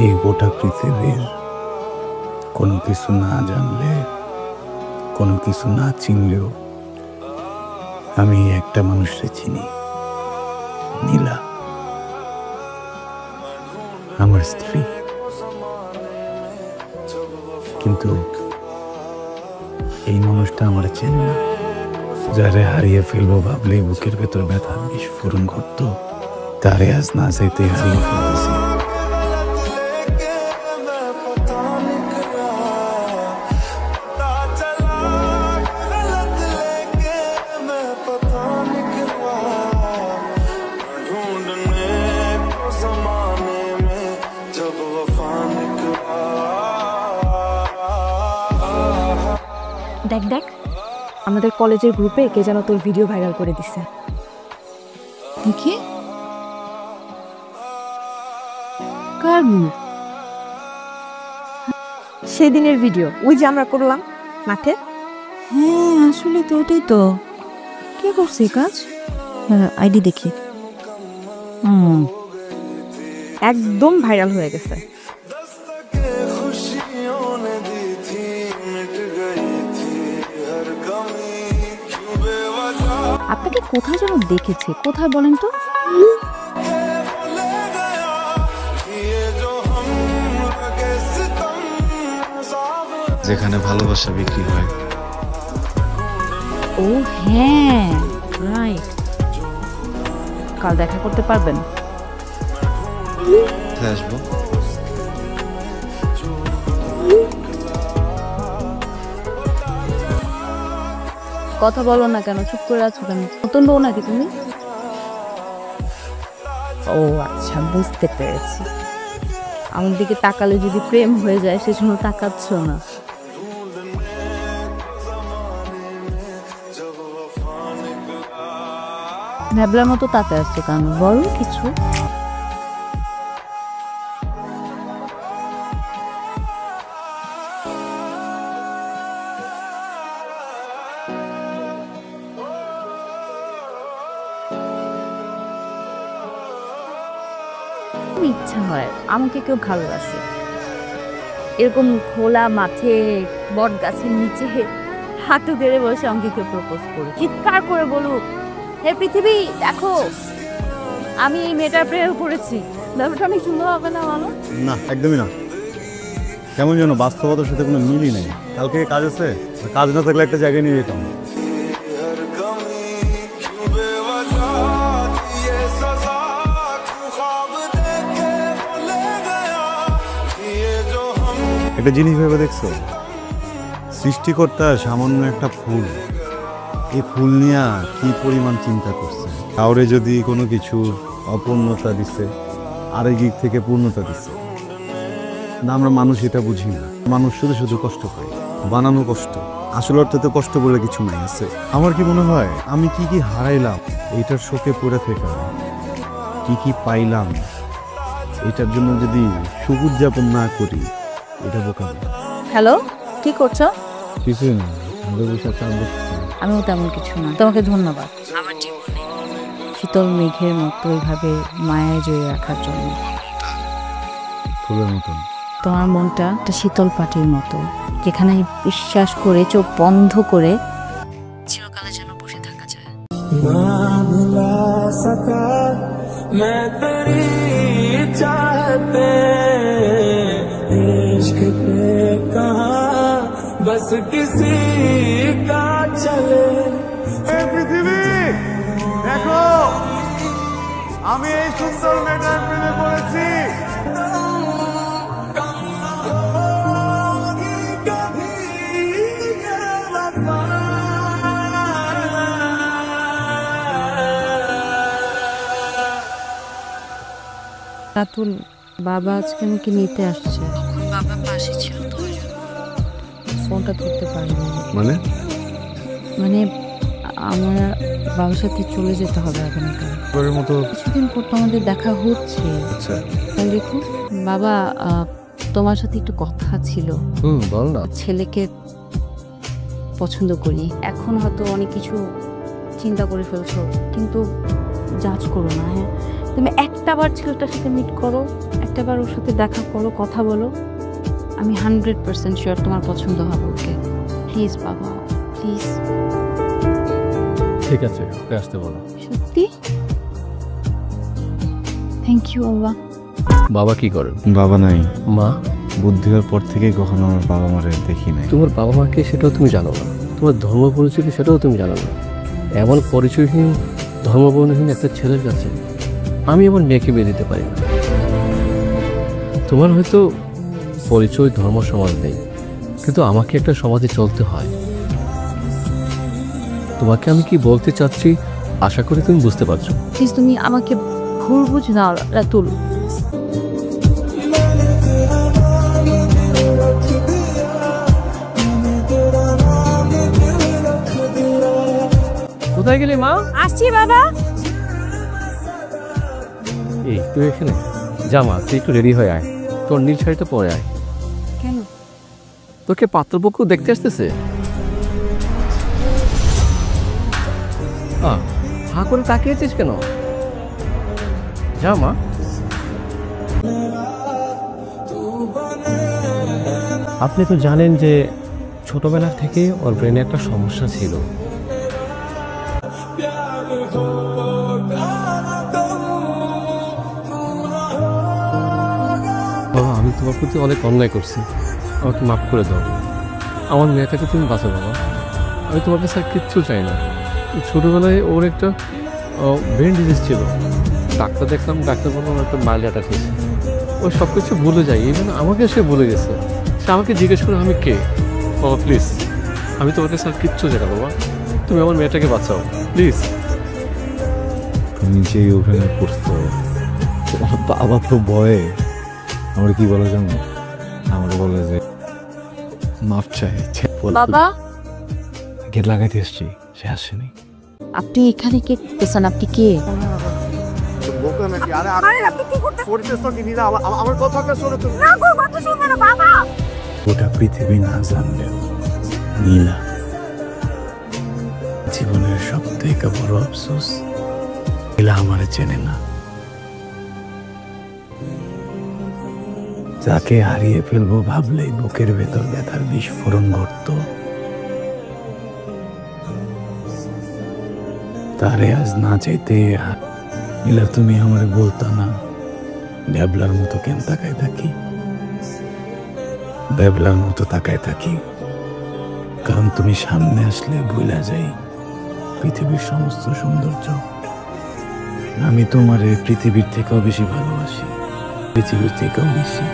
এই গোটা পৃথিবীর কোনো কিছু না জানলে, কোনো কিছু না চিনলেও আমি একটা মানুষকে চিনি, নীলা, আমার স্ত্রী। কিন্তু এই মানুষটা আমার চেনে না। যারে হারিয়ে ফেলবো ভাবলেই বুকের ভেতর ব্যথার বিস্ফোরণ ঘটত, তারে আজ না চাইতে হারিয়ে ফেলতেছি। দেখ দেখ, আমাদের কলেজের গ্রুপে কে যেন তোর ভিডিও ভাইরাল করে দিছে। দেখি কার গ্রুপ? সেদিনের ভিডিও, ওই যে আমরা করলাম মাঠে। হ্যাঁ আসলে তো ওটাই তো। কে করছে এই কাজ? আইডি দেখি। একদম ভাইরাল হয়ে গেছে। আপনাকে কোথায় যেন দেখেছি, কোথায় বলেন তো? যেখানে ভালোবাসা বিক্রি হয়। ও হ্যাঁ, রাইট। কাল দেখা করতে পারবেন? আসবো। কথা বলো না কেন, চুপ করে আছো কেন? নতুন বউ নাকি তুমি? ও আচ্ছা, বুঝতে পেরেছি। আমার দিকে তাকালে যদি প্রেম হয়ে যায় সেজন্য তাকাচ্ছ না। ভ্যাবলার মতো তাকায় আসছো কেন? বলো কিছু। ইচ্ছা হয় আমাকে কেউ ভালোবাসে, এরকম খোলা মাঠে বট গাছের নিচে হাঁটু গেড়ে বসে আমাকে কেউ প্রপোজ করে চিৎকার করে বলুক, হে পৃথিবী দেখো আমি এই মেয়েটার প্রেমে পড়েছি। ব্যাপারটা অনেক সুন্দর হবে না? বলো না, একদমই না। কেমন যেন বাস্তবতার সাথে কোনো মিলই নেই। কালকে কাজ আছে, কাজ না থাকলে একটা জায়গায় নিয়ে যেতাম। একটা জিনিস ভেবে দেখছো, সৃষ্টিকর্তা সামান্য একটা ফুল, এই ফুল নিয়ে কি পরিমাণ চিন্তা করছে। কাউরে যদি কোনো কিছু অপূর্ণতা দিছে, আরেক দিক থেকে পূর্ণতা দিছে না। আমরা মানুষ এটা বুঝি না। মানুষ শুধু শুধু কষ্ট পায়, বানানো কষ্ট। আসল অর্থে তো কষ্ট বলে কিছু নাই আছে। আমার কি মনে হয়, আমি কি কি হারাইলাম এইটার শোকে পড়ে থেকে, কি কি পাইলাম এটার জন্য যদি সুখ উদযাপন না করি, এটা বোকামি। হ্যালো, কি করছো? কিছুই না, আমিও তেমন কিছু না। তোমাকে ধন্যবাদ আমার জীবনে শীতল মেঘের মতো এইভাবে মায়ায় জড়িয়ে রাখার জন্য। ফুলের মতন তোমার মনটা একটা শীতল পাটির মতো, যেখানে বিশ্বাস করে চোখ বন্ধ করে চিরকালে যেন বসে থাকা যায়। बस किसी का चले। পৃথিবী দেখো, আমি এই সুন্দর মেয়েটার প্রেমে পড়েছি। রাতুল, বাবা আজকে আমাকে নিতে আসছে। বাবা পাশে ছিল, ফোনটা ধরতে পারিনি। মানে আমার বাবার সাথে চলে যেতে হবে আগামীকাল। কিছুদিন পর তো আমাদের দেখা হচ্ছে। তাই দেখো বাবা, তোমার সাথে একটু কথা ছিল। বল না। ছেলেকে পছন্দ করি। এখন হয়তো অনেক কিছু চিন্তা করে ফেলছো, কিন্তু জাজ করো না। হ্যাঁ, তুমি একটাবার ছেলেটার সাথে মিট করো, একটাবার ওর সাথে দেখা করো, কথা বলো, আমি 100% শিওর তোমার পছন্দ হবে ওকে। প্লিজ বাবা, প্লিজ। ঠিক আছে, ওকে আসতে বলো। সত্যি? থ্যাংক ইউ বাবা। বাবা কি করেন? বাবা নাই। মা? বুদ্ধি হওয়ার পর থেকেই কখনো আমার বাবা মারে দেখি নাই। তোমার বাবা মাকে সেটাও তুমি জানো না, তোমার ধর্ম পরিচয় সেটাও তুমি জানো না। এমন পরিচয়হীন, ধর্মবর্ণহীন একটা ছেলের কাছে আমি আমার মেয়েকে বিয়ে দিতে পারি না। তোমার হয়তো পরিচয় ধর্ম সমাজ নেই, কিন্তু আমাকে একটা সমাজে চলতে হয়। তোমাকে আমি কি বলতে চাচ্ছি আশা করি তুমি বুঝতে পারছো। প্লিজ তুমি আমাকে ভুল বুঝ না রাতুল। কোথায় গেলি মা? আসছি বাবা। এই তুই এখানে যা মা, তুই একটু রেডি হয়ে আয়, তোর নীল শাড়িটা পরে আয়। কেন? তোকে পাত্রপক্ষ দেখতে আসতেছে। হা করে তাকিয়েছিস কেন? যা মা। আপনি তো জানেন যে ছোটবেলা থেকে ওর ব্রেনে একটা সমস্যা ছিল। বাবা, আমি তোমার প্রতি অনেক অন্যায় করছি, আমাকে মাফ করে দাও। আমার মেয়েটাকে তুমি বাঁচো বাবা, আমি তোমার কাছে আর কিচ্ছু চাই না। ছোটোবেলায় ওর একটা ব্রেন ডিজিজ ছিল, ডাক্তার দেখলাম, ডাক্তার বললাম ওর একটা মাইল অ্যাটাক হয়েছে। ও সব কিছু ভুলে যায়, ইভেন আমাকে সে ভুলে গেছে। সে আমাকে জিজ্ঞেস করে আমি কে। বাবা প্লিজ, আমি তোমার কাছে আর কিচ্ছু চাই না বাবা, তুমি আমার মেয়েটাকে বাঁচাও প্লিজ। তুমি যেই অভিনয় করছো, বাবা তো ভয়ে আমার কি বলে জানো, আমার বলে যে মাফ চাই। বাবা, গেট লাগাইতে এসছি, সে আসেনি। আপনি এখানে কে করতেছেন? আপনি কে? গোটা পৃথিবী না জানলেও নীলা জীবনের সব থেকে বড় আফসোস, নীলা আমার চেনে না। যাকে হারিয়ে ফেলবো ভাবলেই বুকের ভেতর ব্যথার বিস্ফোরণ ঘটতো, তারে আজ না চাইতে নীলা তুমি আমারে বলতা না ব্যাবলার মতো কেন তাকায় থাকি? ব্যাবলার মতো তাকায় থাকি কারণ তুমি সামনে আসলে ভুলা যাই পৃথিবীর সমস্ত সৌন্দর্য। আমি তোমারে পৃথিবীর থেকেও বেশি ভালোবাসি, পৃথিবীর থেকেও বেশি।